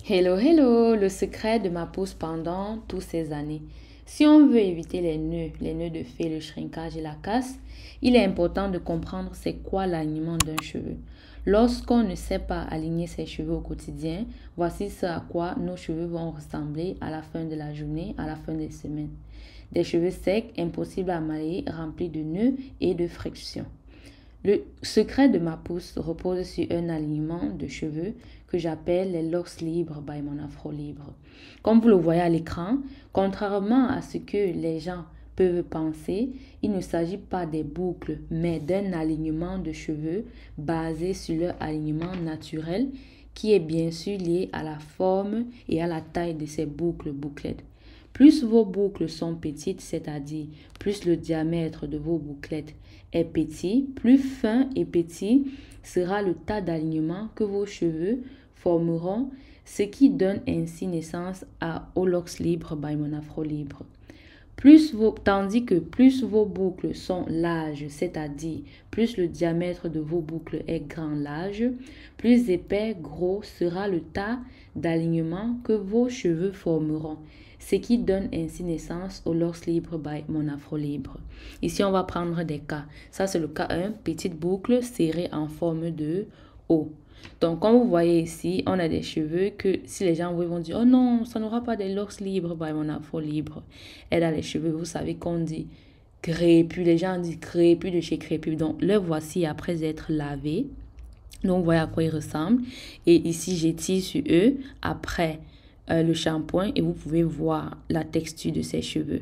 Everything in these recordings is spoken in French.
Hello, hello, le secret de ma pousse pendant toutes ces années. Si on veut éviter les nœuds de fée, le shrinkage et la casse, il est important de comprendre c'est quoi l'alignement d'un cheveu. Lorsqu'on ne sait pas aligner ses cheveux au quotidien, voici ce à quoi nos cheveux vont ressembler à la fin de la journée, à la fin des semaines. Des cheveux secs, impossibles à mailler, remplis de nœuds et de frictions. Le secret de ma pousse repose sur un alignement de cheveux que j'appelle les locks libres by mon afro libre. Comme vous le voyez à l'écran, contrairement à ce que les gens peuvent penser, il ne s'agit pas des boucles, mais d'un alignement de cheveux basé sur leur alignement naturel qui est bien sûr lié à la forme et à la taille de ces bouclettes. Plus vos boucles sont petites, c'est-à-dire plus le diamètre de vos bouclettes est petit, plus fin et petit sera le tas d'alignement que vos cheveux formeront, ce qui donne ainsi naissance aux locks libres by mon afro libre. Tandis que plus vos boucles sont larges, c'est-à-dire plus le diamètre de vos boucles est grand large, plus épais, gros sera le tas d'alignement que vos cheveux formeront, ce qui donne ainsi naissance aux locks libres by mon afro libre. Ici, on va prendre des cas. Ça, c'est le cas 1, petite boucle serrée en forme de O. Donc, comme vous voyez ici, on a des cheveux que si les gens vont dire, oh non, ça n'aura pas des locks libres, by mon afro libre. Et dans les cheveux, vous savez qu'on dit crépus, les gens disent crépus de chez crépus. Donc, le voici après être lavé. Donc, vous voyez à quoi ils ressemblent. Et ici, j'étire sur eux après le shampoing et vous pouvez voir la texture de ces cheveux.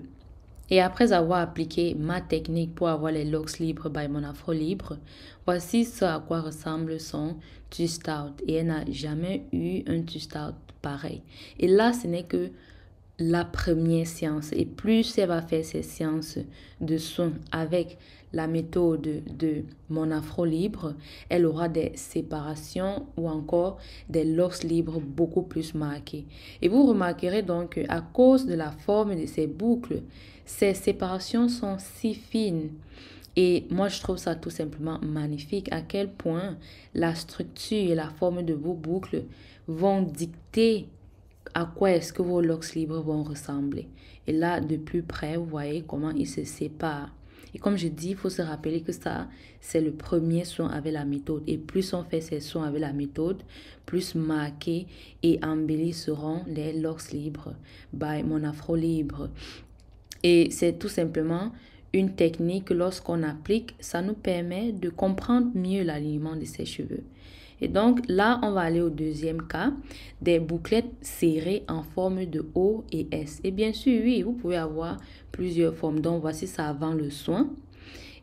Et après avoir appliqué ma technique pour avoir les locks libres by mon afro libre, voici ce à quoi ressemble son twist out. Et elle n'a jamais eu un twist out pareil. Et là, ce n'est que la première séance. Et plus elle va faire ces séances de soins avec la méthode de mon afro libre, elle aura des séparations ou encore des locks libres beaucoup plus marqués. Et vous remarquerez donc qu'à cause de la forme de ces boucles, ces séparations sont si fines. Et moi, je trouve ça tout simplement magnifique à quel point la structure et la forme de vos boucles vont dicter à quoi est-ce que vos locks libres vont ressembler. Et là, de plus près, vous voyez comment ils se séparent. Et comme je dis, il faut se rappeler que ça, c'est le premier soin avec la méthode. Et plus on fait ces soins avec la méthode, plus marqués et embellis seront les locks libres by mon afro libre. Et c'est tout simplement une technique que lorsqu'on applique, ça nous permet de comprendre mieux l'alignement de ses cheveux. Et donc là, on va aller au deuxième cas, des bouclettes serrées en forme de O et S. Et bien sûr, oui, vous pouvez avoir plusieurs formes. Donc voici ça avant le soin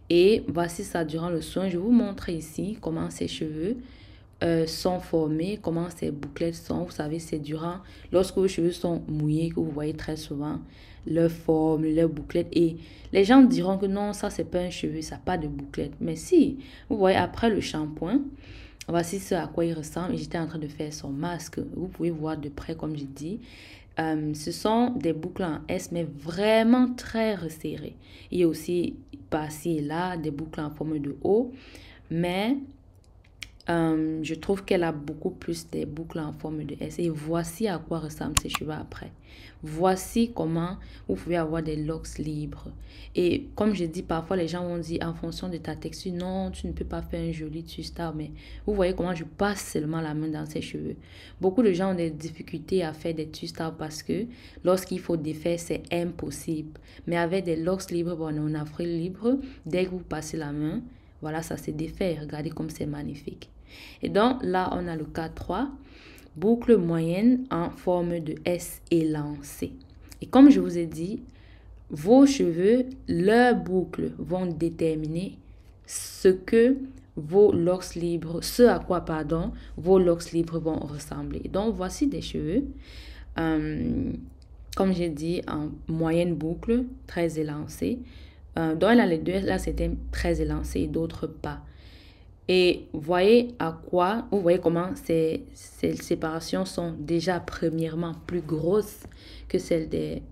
et voici ça durant le soin. Je vous montre ici comment ces cheveux sont formés, comment ces bouclettes sont. Vous savez, c'est durant, lorsque vos cheveux sont mouillés, que vous voyez très souvent leur forme, leur bouclette. Et les gens diront que non, ça, c'est pas un cheveu, ça n'a pas de bouclette. Mais si, vous voyez, après le shampoing, voici ce à quoi il ressemble. J'étais en train de faire son masque. Vous pouvez voir de près, comme je dis. Ce sont des boucles en S, mais vraiment très resserrées. Il y a aussi, par-ci et là, des boucles en forme de O. Mais je trouve qu'elle a beaucoup plus des boucles en forme de S. Et voici à quoi ressemblent ses cheveux après. Voici comment vous pouvez avoir des locks libres. Et comme je dis, parfois les gens vont dire en fonction de ta texture, non, tu ne peux pas faire un joli twist out. Mais vous voyez comment je passe seulement la main dans ses cheveux. Beaucoup de gens ont des difficultés à faire des twist out parce que lorsqu'il faut défaire, c'est impossible. Mais avec des locks libres, bon, on a afro libre, dès que vous passez la main, voilà, ça se défait. Regardez comme c'est magnifique. Et donc là, on a le cas 3, boucle moyenne en forme de S élancée. Et comme je vous ai dit, vos cheveux, leurs boucles vont déterminer ce que vos locks libres, ce à quoi, pardon, vos locks libres vont ressembler. Donc, voici des cheveux, comme j'ai dit, en moyenne boucle, très élancée. Donc, là, les deux, là, c'était très élancé, d'autres pas. Et voyez vous voyez comment ces séparations sont déjà premièrement plus grosses que celles des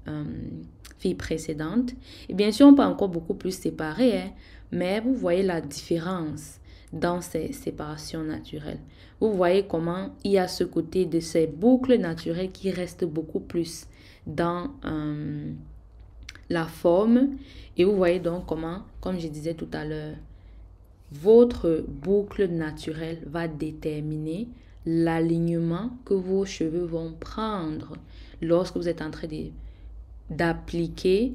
filles précédentes. Et bien sûr, on peut encore beaucoup plus séparer, hein, mais vous voyez la différence dans ces séparations naturelles. Vous voyez comment il y a ce côté de ces boucles naturelles qui restent beaucoup plus dans la forme. Et vous voyez donc comment, comme je disais tout à l'heure, votre boucle naturelle va déterminer l'alignement que vos cheveux vont prendre lorsque vous êtes en train d'appliquer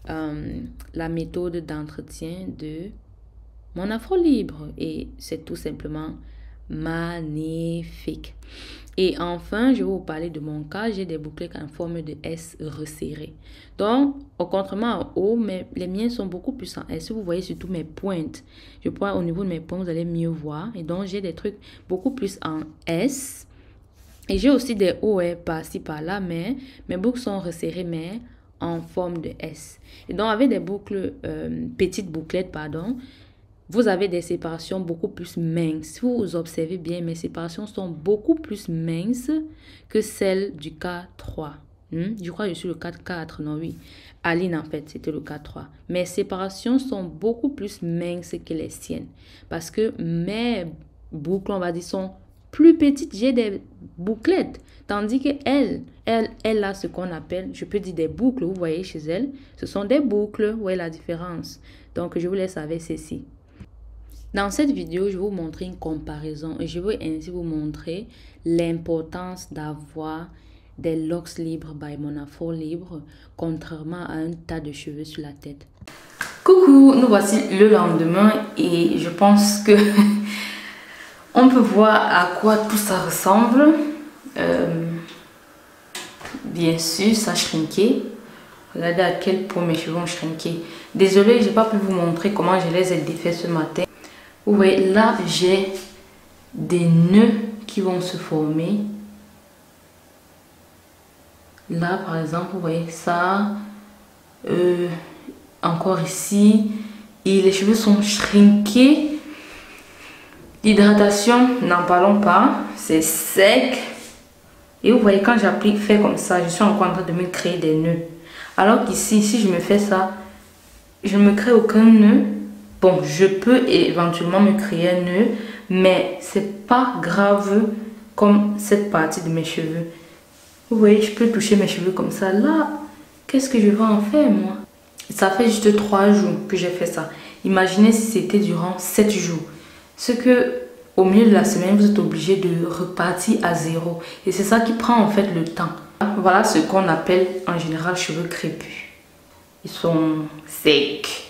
la méthode d'entretien de mon afro libre. Et c'est tout simplement magnifique. Et enfin, je vais vous parler de mon cas. J'ai des bouclettes en forme de S resserrées. Donc, au contrairement à O, mais les miens sont beaucoup plus en S. Si vous voyez surtout mes pointes, je crois au niveau de mes pointes, vous allez mieux voir. Et donc, j'ai des trucs beaucoup plus en S. Et j'ai aussi des O par-ci, par-là, mais mes boucles sont resserrées, mais en forme de S. Et donc, avec des boucles, petites bouclettes, pardon, vous avez des séparations beaucoup plus minces. Si vous observez bien, mes séparations sont beaucoup plus minces que celles du cas 3. Je crois que je suis le cas 4, non oui. Aline, en fait, c'était le cas 3. Mes séparations sont beaucoup plus minces que les siennes. Parce que mes boucles, on va dire, sont plus petites. J'ai des bouclettes. Tandis qu'elle a ce qu'on appelle, je peux dire des boucles. Vous voyez chez elle, ce sont des boucles. Vous voyez la différence. Donc, je vous laisse avec ceci. Dans cette vidéo, je vais vous montrer une comparaison et je vais ainsi vous montrer l'importance d'avoir des locks libres by Mon Afro Libre, contrairement à un tas de cheveux sur la tête. Coucou, nous voici le lendemain et je pense que on peut voir à quoi tout ça ressemble. Bien sûr, ça a shrinké. Regardez à quel point mes cheveux ont shrinké. Désolée, je n'ai pas pu vous montrer comment je les ai défaits ce matin. Vous voyez, là, j'ai des nœuds qui vont se former. Là, par exemple, vous voyez ça. Encore ici. Et les cheveux sont shrinkés. L'hydratation, n'en parlons pas. C'est sec. Et vous voyez, quand j'applique, fait comme ça, je suis encore en train de me créer des nœuds. Alors qu'ici, si je me fais ça, je ne me crée aucun nœud. Bon, je peux éventuellement me créer un nœud, mais c'est pas grave comme cette partie de mes cheveux. Vous voyez, je peux toucher mes cheveux comme ça. Là, qu'est-ce que je vais en faire, moi? Ça fait juste 3 jours que j'ai fait ça. Imaginez si c'était durant 7 jours. Ce que, au milieu de la semaine, vous êtes obligé de repartir à zéro. Et c'est ça qui prend en fait le temps. Voilà ce qu'on appelle en général cheveux crépus. Ils sont secs.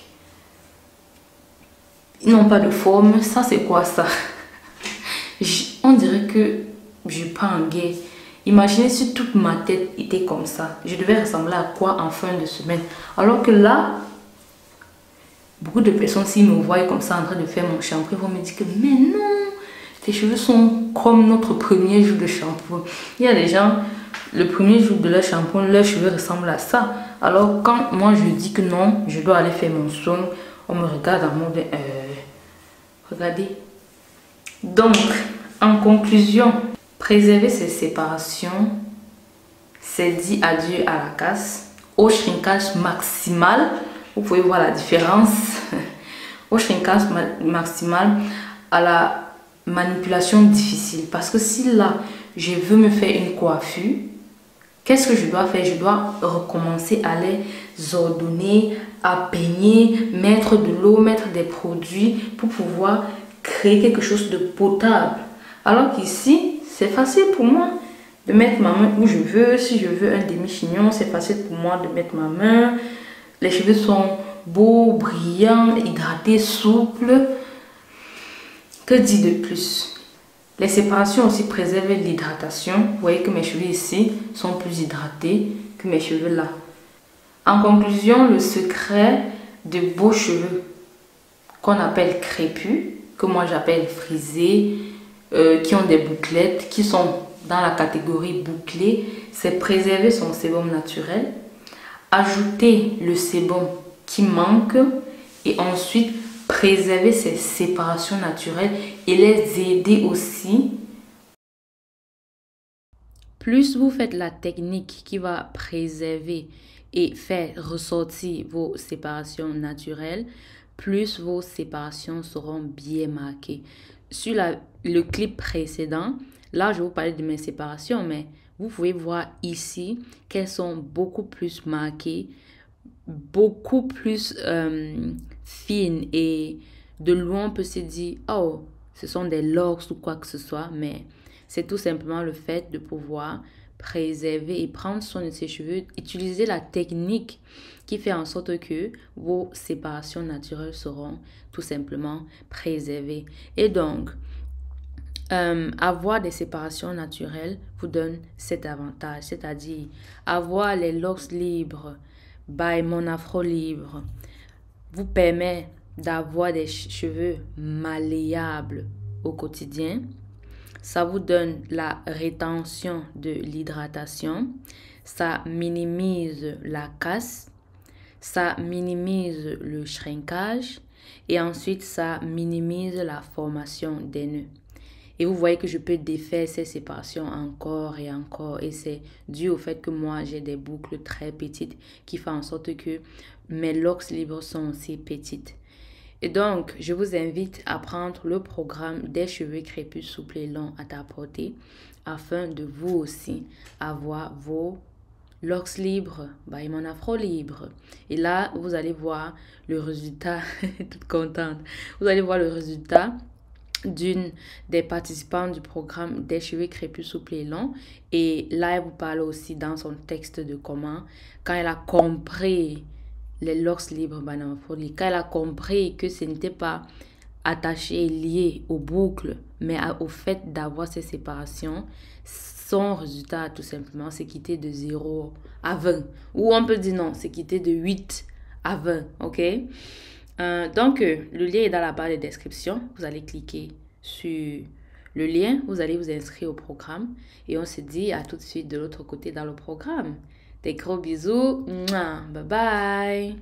Ils n'ont pas de forme. Ça, c'est quoi ça? On dirait que je pars en guerre. Imaginez si toute ma tête était comme ça. Je devais ressembler à quoi en fin de semaine? Alors que là, beaucoup de personnes, s'ils me voient comme ça en train de faire mon shampoing, vont me dire que mais non, tes cheveux sont comme notre premier jour de shampoing. Il y a des gens, le premier jour de leur shampoing, leurs cheveux ressemblent à ça. Alors quand moi je dis que non, je dois aller faire mon soin, on me regarde en mode regardez. Donc, en conclusion, préserver ces séparations, c'est dire adieu à la casse, au shrinkage maximal. Vous pouvez voir la différence. Au shrinkage maximal, à la manipulation difficile. Parce que si là, je veux me faire une coiffure, qu'est-ce que je dois faire? Je dois recommencer à les ordonner, à peigner, mettre de l'eau, mettre des produits pour pouvoir créer quelque chose de potable. Alors qu'ici, c'est facile pour moi de mettre ma main où je veux. Si je veux un demi-chignon, c'est facile pour moi de mettre ma main. Les cheveux sont beaux, brillants, hydratés, souples. Que dire de plus? Les séparations aussi préservent l'hydratation. Vous voyez que mes cheveux ici sont plus hydratés que mes cheveux là. En conclusion, le secret de beaux cheveux qu'on appelle crépus, que moi j'appelle frisés, qui ont des bouclettes, qui sont dans la catégorie bouclée, c'est préserver son sébum naturel, ajouter le sébum qui manque et ensuite préserver ses séparations naturelles et les aider aussi. Plus vous faites la technique qui va préserver et faire ressortir vos séparations naturelles, plus vos séparations seront bien marquées. Sur le clip précédent, là, je vous parlais de mes séparations, mais vous pouvez voir ici qu'elles sont beaucoup plus marquées, beaucoup plus fines, et de loin, on peut se dire, oh, ce sont des locks ou quoi que ce soit, mais c'est tout simplement le fait de pouvoir préserver et prendre soin de ses cheveux, utiliser la technique qui fait en sorte que vos séparations naturelles seront tout simplement préservées. Et donc, avoir des séparations naturelles vous donne cet avantage, c'est-à-dire avoir les locks libres by Mon Afro Libre vous permet d'avoir des cheveux malléables au quotidien. Ça vous donne la rétention de l'hydratation, ça minimise la casse, ça minimise le shrinkage et ensuite ça minimise la formation des nœuds. Et vous voyez que je peux défaire ces séparations encore et encore. Et c'est dû au fait que moi, j'ai des boucles très petites qui font en sorte que mes locks libres sont aussi petites. Et donc, je vous invite à prendre le programme des cheveux crépus souples et longs à ta portée afin de vous aussi avoir vos locks libres, by Mon Afro Libre. Et là, vous allez voir le résultat, toute contente, vous allez voir le résultat d'une des participantes du programme des cheveux crépus souples et longs. Et là, elle vous parle aussi dans son texte de comment, quand elle a compris les locks libres, quand elle a compris que ce n'était pas attaché et lié aux boucles, mais au fait d'avoir ces séparations, son résultat, tout simplement, c'est quitter de 0 à 20. Ou on peut dire non, c'est quitter de 8 à 20, ok? Donc, le lien est dans la barre de description. Vous allez cliquer sur le lien. Vous allez vous inscrire au programme. Et on se dit à tout de suite de l'autre côté dans le programme. Des gros bisous. Mouah. Bye bye.